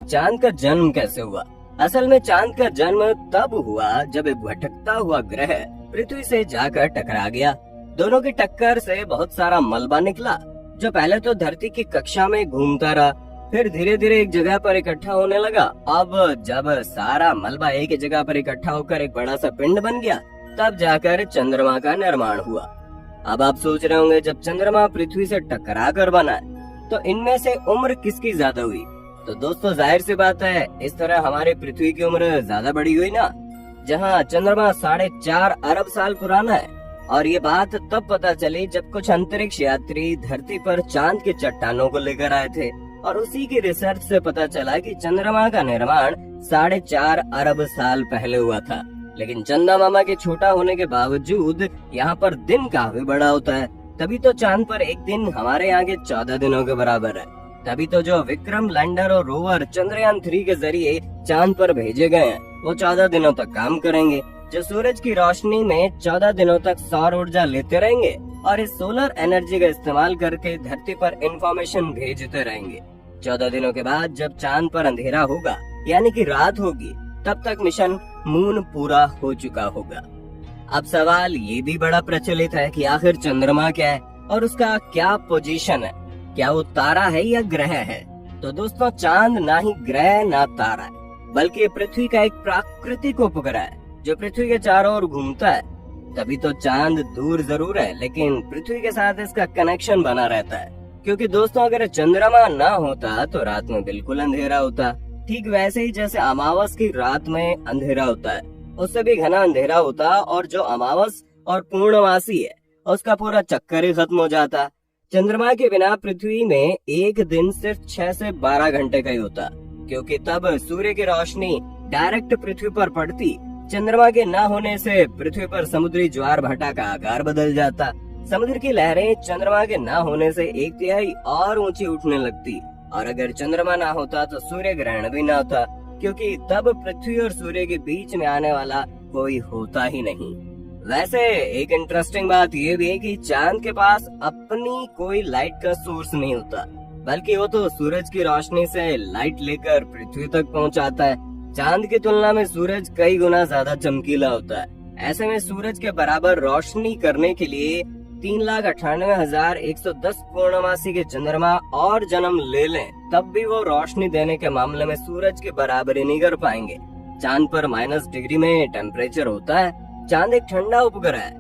चांद का जन्म कैसे हुआ? असल में चांद का जन्म तब हुआ जब एक भटकता हुआ ग्रह पृथ्वी से जाकर टकरा गया। दोनों की टक्कर से बहुत सारा मलबा निकला, जो पहले तो धरती की कक्षा में घूमता रहा, फिर धीरे धीरे एक जगह पर इकट्ठा होने लगा। अब जब सारा मलबा एक ही जगह पर इकट्ठा होकर एक बड़ा सा पिंड बन गया, तब जाकर चंद्रमा का निर्माण हुआ। अब आप सोच रहे होंगे, जब चंद्रमा पृथ्वी से टकरा कर बना है, तो इनमें से उम्र किसकी ज्यादा हुई? तो दोस्तों, जाहिर सी बात है, इस तरह हमारे पृथ्वी की उम्र ज्यादा बड़ी हुई ना। जहाँ चंद्रमा 4.5 अरब साल पुराना है। और ये बात तब पता चली जब कुछ अंतरिक्ष यात्री धरती पर चांद के चट्टानों को लेकर आए थे, और उसी की रिसर्च से पता चला कि चंद्रमा का निर्माण 4.5 अरब साल पहले हुआ था। लेकिन चंदा मामा के छोटा होने के बावजूद यहाँ पर दिन काफी बड़ा होता है। तभी तो चांद पर एक दिन हमारे यहाँ के 14 दिनों के बराबर है। तभी तो जो विक्रम लैंडर और रोवर चंद्रयान 3 के जरिए चांद पर भेजे गए हैं, वो 14 दिनों तक काम करेंगे, जो सूरज की रोशनी में 14 दिनों तक सौर ऊर्जा लेते रहेंगे और इस सोलर एनर्जी का इस्तेमाल करके धरती पर इंफॉर्मेशन भेजते रहेंगे। 14 दिनों के बाद जब चांद पर अंधेरा होगा, यानी कि रात होगी, तब तक मिशन मून पूरा हो चुका होगा। अब सवाल ये भी बड़ा प्रचलित है कि आखिर चंद्रमा क्या है और उसका क्या पोजीशन है, क्या वो तारा है या ग्रह है? तो दोस्तों, चांद ना ही ग्रह ना तारा है, बल्कि पृथ्वी का एक प्राकृतिक उपग्रह है जो पृथ्वी के चारों ओर घूमता है। तभी तो चांद दूर जरूर है, लेकिन पृथ्वी के साथ इसका कनेक्शन बना रहता है। क्योंकि दोस्तों, अगर चंद्रमा ना होता तो रात में बिल्कुल अंधेरा होता, ठीक वैसे ही जैसे अमावस की रात में अंधेरा होता है, उससे भी घना अंधेरा होता, और जो अमावस और पूर्णमासी है उसका पूरा चक्कर ही खत्म हो जाता। चंद्रमा के बिना पृथ्वी में एक दिन सिर्फ 6 से 12 घंटे का ही होता, क्योंकि तब सूर्य की रोशनी डायरेक्ट पृथ्वी पर पड़ती। चंद्रमा के न होने से पृथ्वी पर समुद्री ज्वार भाटा का आकार बदल जाता। समुद्र की लहरें चंद्रमा के न होने से 1/3 और ऊंची उठने लगती। और अगर चंद्रमा ना होता तो सूर्य ग्रहण भी ना होता, क्योंकि तब पृथ्वी और सूर्य के बीच में आने वाला कोई होता ही नहीं। वैसे एक इंटरेस्टिंग बात ये भी है कि चांद के पास अपनी कोई लाइट का सोर्स नहीं होता, बल्कि वो तो सूरज की रोशनी से लाइट लेकर पृथ्वी तक पहुंचाता है। चांद की तुलना में सूरज कई गुना ज्यादा चमकीला होता है। ऐसे में सूरज के बराबर रोशनी करने के लिए 3,98,110 पूर्णमासी के चंद्रमा और जन्म ले लें, तब भी वो रोशनी देने के मामले में सूरज के बराबरी नहीं कर पाएंगे। चांद पर -डिग्री में टेम्परेचर होता है। चांद एक ठंडा उपग्रह है।